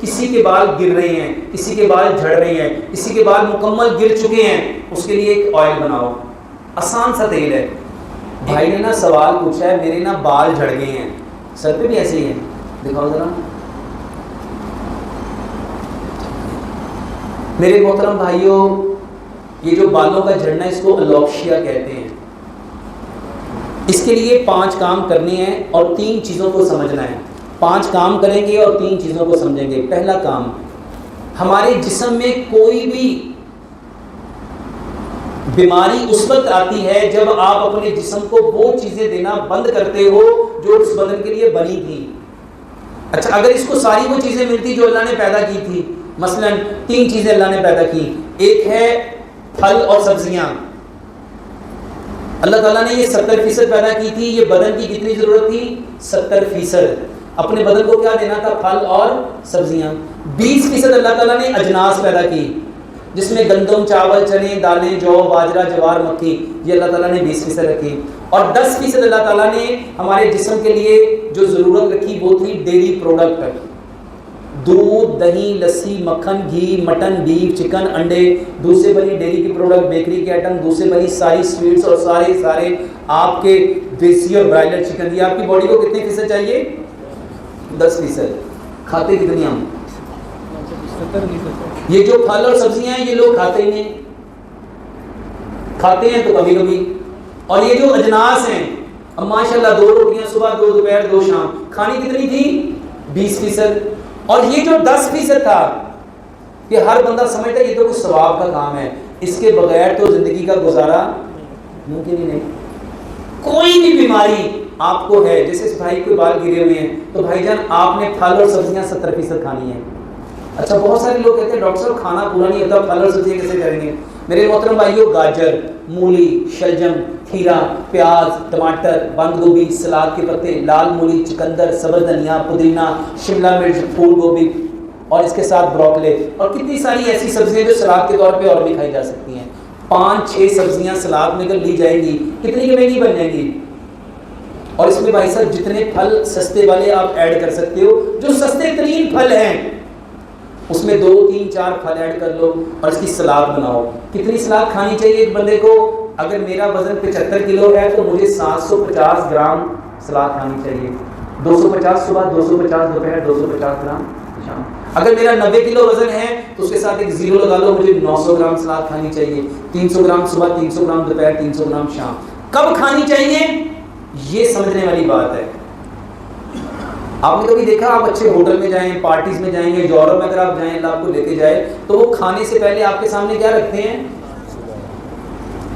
کسی کے بال گر رہے ہیں، کسی کے بال جھڑ رہے ہیں، کسی کے بال مکمل گر چکے ہیں، اس کے لیے ایک آئل بناؤ، آسان سا تیل ہے۔ بھائی نے نا سوال پوچھا ہے، میرے نا بال جھڑ گئے ہیں، سر پہ بھی ایسے ہی ہے، دکھاؤ ذرا۔ میرے محترم بھائیوں، یہ جو بالوں کا جھڑنا ہے اس کو الوکشیا کہتے ہیں۔ اس کے لیے 5 کام کرنے ہیں اور 3 چیزوں کو سمجھنا ہے۔ 5 کام کریں گے اور 3 چیزوں کو سمجھیں گے۔ پہلا کام، ہمارے جسم میں کوئی بھی بیماری اس وقت آتی ہے جب آپ اپنے جسم کو وہ چیزیں دینا بند کرتے ہو جو اس بدن کے لیے بنی تھی۔ اچھا، اگر اس کو ساری وہ چیزیں ملتی جو اللہ نے پیدا کی تھی، مثلا 3 چیزیں اللہ نے پیدا کی، ایک ہے پھل اور سبزیاں۔ اللہ تعالیٰ نے یہ 70% پیدا کی تھی، یہ بدن کی کتنی ضرورت تھی؟ 70%۔ اپنے بدن کو کیا دینا تھا؟ پھل اور سبزیاں۔ 20% اللہ تعالیٰ نے اجناس پیدا کی، جس میں گندم، چاول، چنے، دالیں، جو، باجرہ، جوار، مکھی، یہ اللہ تعالیٰ نے 20% رکھی۔ اور 10% اللہ تعالیٰ نے ہمارے جسم کے لیے جو ضرورت رکھی وہ تھی ڈیری پروڈکٹ، دودھ، دہی، لسی، مکھن، گھی، مٹن، بیف، چکن، انڈے، دودھ سے بنی ڈیری کی پروڈکٹ، بیکری کے آئٹم، دودھ سے بنی ساری سویٹس اور سارے آپ کے دیسی اور برائلر چکن۔ یہ آپ کی باڈی کو کتنے فیصد چاہیے؟ 10%۔ کھاتے کتنی ہم؟ یہ جو پھل اور سبزیاں ہیں یہ لوگ کھاتے ہی نہیں، کھاتے ہیں تو کبھی کبھی۔ اور یہ جو اجناس ہیں، اب ماشاءاللہ 2 روٹیاں صبح، 2 دوپہر، 2 شام، کھانی کتنی تھی؟ 20%۔ اور یہ جو 10% تھا، کہ ہر بندہ سمجھتا ہے یہ تو کچھ ثواب کا کام ہے، اس کے بغیر تو زندگی کا گزارا ممکن ہی نہیں۔ کوئی بھی بیماری آپ کو ہے، جیسے اس بھائی کے بال گرے ہوئے ہیں تو بھائی جان آپ نے پھل اور سبزیاں 70% کھانی ہے۔ اچھا، بہت سارے لوگ کہتے ہیں ڈاکٹر صاحب کھانا پورا نہیں ہوتا، پھل اور سبزیاں کیسے کریں گے؟ میرے محترم بھائیوں، گاجر، مولی، شلجم، کھیرا، پیاز، ٹماٹر، بند گوبھی، سلاد کے پتے، لال مولی، چقندر، سبز دھنیا، پودینہ، شملہ مرچ، پھول گوبھی، اور اس کے ساتھ بروکلی، اور کتنی ساری ایسی سبزیاں جو سلاد کے طور پہ اور بھی کھائی جا سکتی ہیں۔ 5-6 سبزیاں سلاد میں اگر لی جائیں گی کتنی کی مہنگی بن جائیں گی؟ اور اس میں بھائی صاحب جتنے پھل سستے والے آپ ایڈ کر سکتے ہو، جو سستے ترین پھل ہیں اس میں 2, 3, 4 پھل ایڈ کر لو اور اس کی سلاد بناؤ۔ کتنی سلاد کھانی چاہیے ایک بندے کو؟ اگر میرا وزن 75 کلو ہے تو مجھے 750 گرام سلاد کھانی چاہیے، 250 صبح، 250 دوپہر، 250 گرام شام۔ اگر میرا 90 کلو وزن ہے تو اس کے ساتھ ایک زیرو لگا لو، مجھے 900 گرام سلاد کھانی چاہیے، 300 گرام صبح، 300 گرام دوپہر، 300 گرام شام۔ کب کھانی چاہیے یہ سمجھنے والی بات ہے۔ آپ نے کبھی دیکھا، آپ اچھے ہوٹل میں جائیں، پارٹیز میں جائیں گے، یورپ میں اگر آپ جائیں، اللہ آپ کو لے کے جائے، تو وہ کھانے سے پہلے آپ کے سامنے کیا رکھتے ہیں؟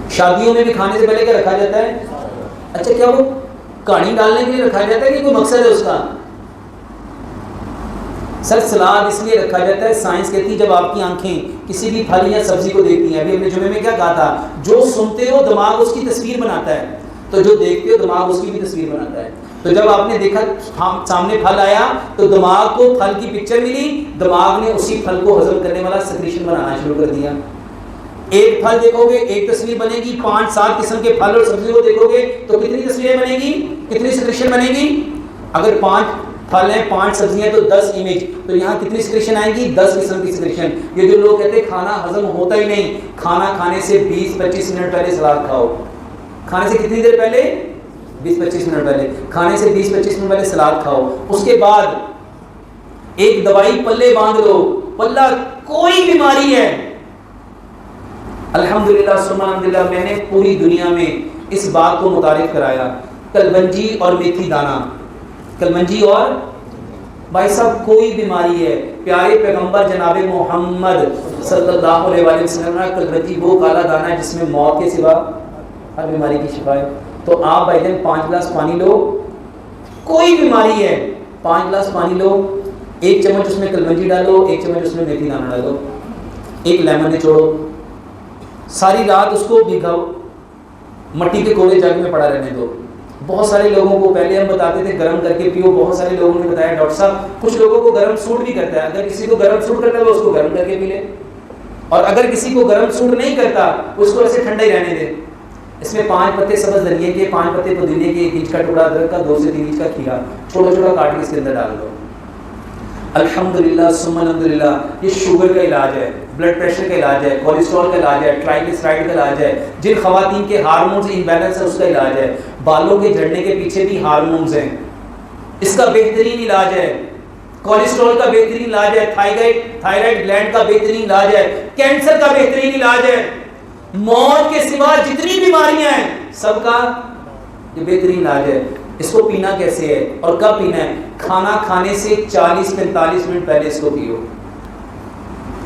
شادیوں میں بھی کھانے سے پہلے کیا رکھا جاتا ہے؟ اچھا، کیا وہ کہانی ڈالنے کے لیے رکھا جاتا ہے کہ کوئی مقصد ہے اس کا؟ سر سلاد اس لیے رکھا جاتا ہے، سائنس کہتی ہے جب آپ کی آنکھیں کسی بھی پھل یا سبزی کو دیکھتی ہیں، ابھی ہم نے جمعے میں کیا کہا تھا، جو سنتے ہو دماغ اس کی تصویر بناتا ہے، تو جو دیکھتے ہو دماغ اس کی بھی تصویر بناتا ہے۔ تو جب آپ نے دیکھا سامنے پھل آیا تو دماغ کو پھل کی پکچر ملی، دماغ نے اسی پھل کو ہضم کرنے والا سیکریشن بنانا شروع کر دیا۔ ایک پھل دیکھو گے ایک تصویر بنے گی، 5-7 قسم کے پھل اور سبزی کو دیکھو گے تو کتنی تصویریں بنے گی، کتنی سیکریشن بنے گی؟ اگر 5 پھل ہیں 5 سبزیاں تو 10 امیج، تو یہاں کتنی سیکریشن آئے گی؟ 10 قسم کی سیکریشن۔ یہ جو لوگ کہتے ہیں کھانا ہضم ہوتا ہی نہیں، کھانا کھانے سے 20-25 منٹ پہلے سلاد کھاؤ۔ کھانے سے کتنی دیر پہلے؟ 20-25 منٹ پہلے۔ کھانے سے 20-25 منٹ پہلے سلاد کھاؤ۔ اس کے بعد ایک دوائی پلے باندھ لو، پلہ کوئی بیماری ہے، الحمدللہ ثم الحمدللہ میں نے پوری دنیا میں اس بات کو متعارف کرایا، کلونجی اور میتھی دانہ، کلونجی اور بھائی صاحب کوئی بیماری ہے، پیارے پیغمبر جناب محمد صلی اللہ علیہ وسلم نے کلونجی وہ کالا دانہ ہے جس میں موت کے سوا ہر بیماری کی شفا ہے۔ تو آپ بھائی جان 5 گلاس پانی لو، کوئی بیماری ہے 5 گلاس پانی لو، 1 چمچ اس میں کلونجی ڈالو، 1 چمچ اس میں میتھی دانہ ڈالو، 1 لیمن نچوڑو، ساری رات اس کو بھگاؤ، مٹی کے کوڑے جگ میں پڑا رہنے دو۔ بہت سارے لوگوں کو پہلے ہم بتاتے تھے گرم کر کے پیو، بہت سارے لوگوں نے بتایا ڈاکٹر صاحب کچھ لوگوں کو گرم سوٹ بھی کرتا ہے، اگر کسی کو گرم سوٹ کرتا ہے وہ اس کو گرم کر کے پی لے، اور اگر کسی کو گرم سوٹ نہیں کرتا اس کو ایسے ٹھنڈا ہی رہنے دے۔ اس میں 5 پتے سبز دھنیے کے، 5 پتے پودینے کے، 1 انچ کا ٹکڑا ادرک کا، 2 سے 3 انچ کا کھیرا چھوٹا چھوٹا کاٹ کے اس کے اندر ڈال دو۔ الحمدللہ ثم الحمدللہ یہ شوگر کا علاج ہے، بلڈ پریشر کا علاج ہے، کولیسٹرول کا علاج ہے، ٹرائیگلیسرائڈ کا علاج ہے، جن خواتین کے ہارمونز امبیلنس ہے اس کا علاج ہے، بالوں کے جھڑنے کے پیچھے بھی ہارمونز ہیں، اس کا بہترین علاج ہے، کولیسٹرول کا بہترین علاج ہے، تھائرائیڈ گلینڈ کا بہترین علاج ہے، کینسر کا بہترین علاج ہے، موت کے سوا جتنی بیماریاں ہیں سب کا یہ بہترین علاج ہے۔ اس کو پینا کیسے ہے اور کب پینا ہے؟ کھانا کھانے سے 40-45 منٹ پہلے اس کو پیو۔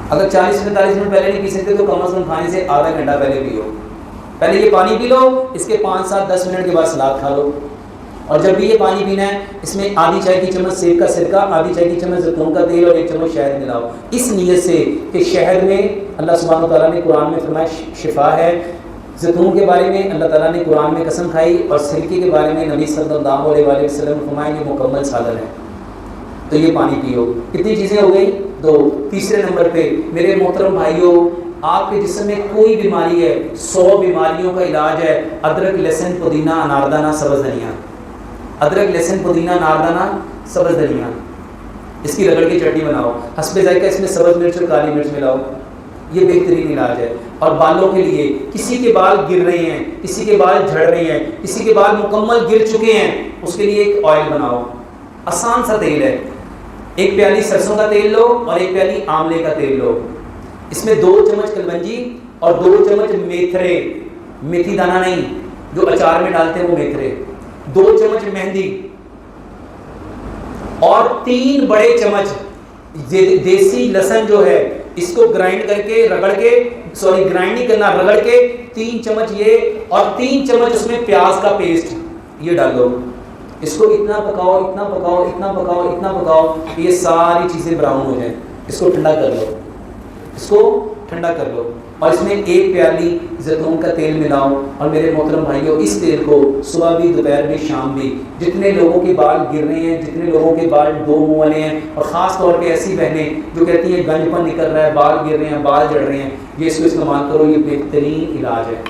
اگر 40-45 منٹ پہلے نہیں پی سکتے تو کم از کم کھانے سے آدھا گھنٹہ پہلے پیو۔ پہلے یہ پانی پی لو، اس کے 5-7-10 منٹ کے بعد سلاد کھا لو، اور جب بھی یہ پانی پینا ہے اس میں آدھی چائے کی چمچ سیب کا سرکہ، آدھی چائے کی چمچ زیتون کا تیل اور 1 چمچ شہد ملاؤ، اس نیت سے کہ شہد میں اللہ سبحانہ و تعالیٰ نے قرآن میں فرمایا شفا ہے، زیتون کے بارے میں اللہ تعالیٰ نے قرآن میں قسم کھائی، اور سرکے کے بارے میں نبی صلی اللہ علیہ وسلم نے فرمایا یہ مکمل سالن ہے، تو یہ پانی پیو۔ کتنی چیزیں ہو گئی؟ 2۔ تیسرے نمبر پہ میرے محترم بھائیوں، آپ کے جسم میں کوئی بیماری ہے، 100 بیماریوں کا علاج ہے ادرک لہسن پودینہ اناردانہ سبز دھنیا، ادرک لہسن پودینہ اناردانہ سبز دھنیا، اس کی رگڑ کی چٹنی بناؤ، حسب ذائقہ اس میں سبز مرچ اور کالی مرچ ملاؤ، یہ بہترین علاج ہے۔ اور بالوں کے لیے، کسی کے بال گر رہے ہیں، کسی کے بال جھڑ رہے ہیں، کسی کے بال مکمل گر چکے ہیں، اس کے لیے ایک آئل بناؤ، آسان سا تیل ہے، 1 پیالی سرسوں کا تیل لو اور 1 پیالی آملے کا تیل لو، اس میں 2 چمچ کلونجی اور 2 چمچ میتھرے، میتھی دانہ نہیں جو اچار میں ڈالتے ہیں وہ میتھرے، 2 چمچ مہندی اور 3 بڑے چمچ دیسی لہسن جو ہے اس کو گرائنڈ کر کے رگڑ کے، گرائنڈ نہیں کرنا، رگڑ کے 3 چمچ یہ اور 3 چمچ اس میں پیاز کا پیسٹ یہ ڈالو، اس کو اتنا پکاؤ اتنا پکاؤ اتنا پکاؤ اتنا پکاؤ کہ یہ ساری چیزیں براؤن ہو جائیں، اس کو ٹھنڈا کر لو، اس کو ٹھنڈا کر لو، اور اس میں 1 پیالی زیتون کا تیل ملاؤ، اور میرے محترم بھائیوں اس تیل کو صبح بھی دوپہر بھی شام بھی، جتنے لوگوں کے بال گر رہے ہیں، جتنے لوگوں کے بال 2 منہ والے ہیں، اور خاص طور پہ ایسی بہنیں جو کہتی ہیں گنج پن نکل رہا ہے، بال گر رہے ہیں، بال جڑ رہے ہیں، یہ اس کو استعمال کرو، یہ بہترین علاج ہے۔